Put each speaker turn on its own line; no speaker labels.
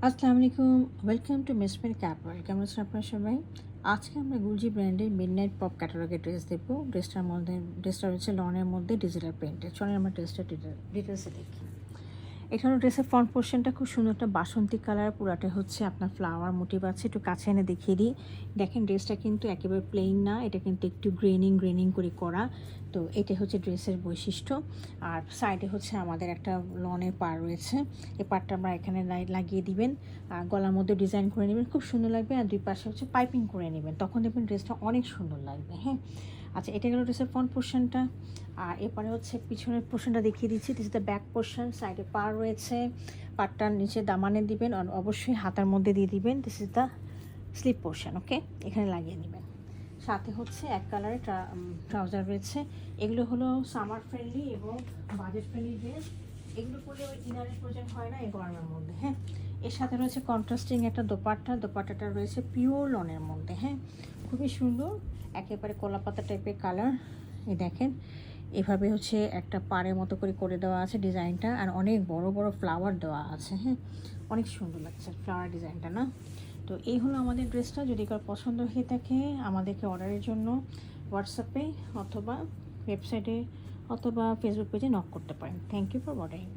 আসসালামু আলাইকুম, welcome to মিসমের ক্যাপওয়াল। কেমন আছেন আপনারা সবাই? আজকে আমরা গুলজি ব্র্যান্ডের মিডনাইট পপ ক্যাটালগের ড্রেস দেখবো। ড্রেসটা হচ্ছে লনের মধ্যে ডিজিটাল প্রিন্টের। চলেন আমরা ড্রেসটা ডিটেলসে দেখি। এখানে ড্রেসের ফ্রন্ট পোর্শনটা খুব সুন্দর একটা বাসন্তী কালার, পুরাটা হচ্ছে আপনার ফ্লাওয়ার মোটিভ আছে। একটু কাছে এনে দেখিয়ে দিই। দেখেন ড্রেসটা কিন্তু একেবারে প্লেন না, এটা কিন্তু একটু গ্রেনিং করে করা। তো এটা হচ্ছে ড্রেসের বৈশিষ্ট্য। আর সাইডে হচ্ছে আমাদের একটা লনের পার রয়েছে, এই পারটা আমরা এখানে লাগিয়ে দিবেন। আর গলার মধ্যে ডিজাইন করে নেবেন, খুব সুন্দর লাগবে। আর দুই পাশে হচ্ছে পাইপিং করে নেবেন, তখন দেখবেন ড্রেসটা অনেক সুন্দর লাগবে। হ্যাঁ, আচ্ছা, এটা গেল ড্রেসের ফ্রন্ট পোর্শনটা। আর এরপরে হচ্ছে পিছনের পোর্শনটা দেখিয়ে দিচ্ছি। This is the back portion. সাইডে পার রয়েছে, পাটটার নিচে দামানে দিবেন, আর অবশ্যই হাতার মধ্যে দিয়ে দিবেন। This is the slip portion. Okay, এখানে লাগিয়ে নেবেন। সাথে হচ্ছে এক কালারের ট্রাউজার রয়েছে। এগুলো হলো সামার ফ্রেন্ডলি এবং বাজেট ফ্রেন্ডলি ড্রেস। এগুলো পরে ওই ইনারের প্রয়োজন হয় না এই গরমের মধ্যে। হ্যাঁ, এর সাথে রয়েছে কন্ট্রাস্টিং একটা দোপাট্টাটা রয়েছে পিওর লনের মধ্যে। হ্যাঁ, খুবই সুন্দর, একেবারে কলাপাতা টাইপের কালার। এই দেখেন, এভাবে হচ্ছে একটা পাড়ের মতো করে দেওয়া আছে ডিজাইনটা, আর অনেক বড় বড় ফ্লাওয়ার দেওয়া আছে। হ্যাঁ, অনেক সুন্দর লাগছে ফ্লাওয়ার ডিজাইনটা না? তো এই হলো আমাদের ড্রেসটা। যদি কারো পছন্দ হয়ে থাকে আমাদেরকে অর্ডারের জন্য হোয়াটসঅ্যাপে অথবা ওয়েবসাইটে অথবা ফেসবুক পেজে নক করতে পারেন। Thank you for ordering.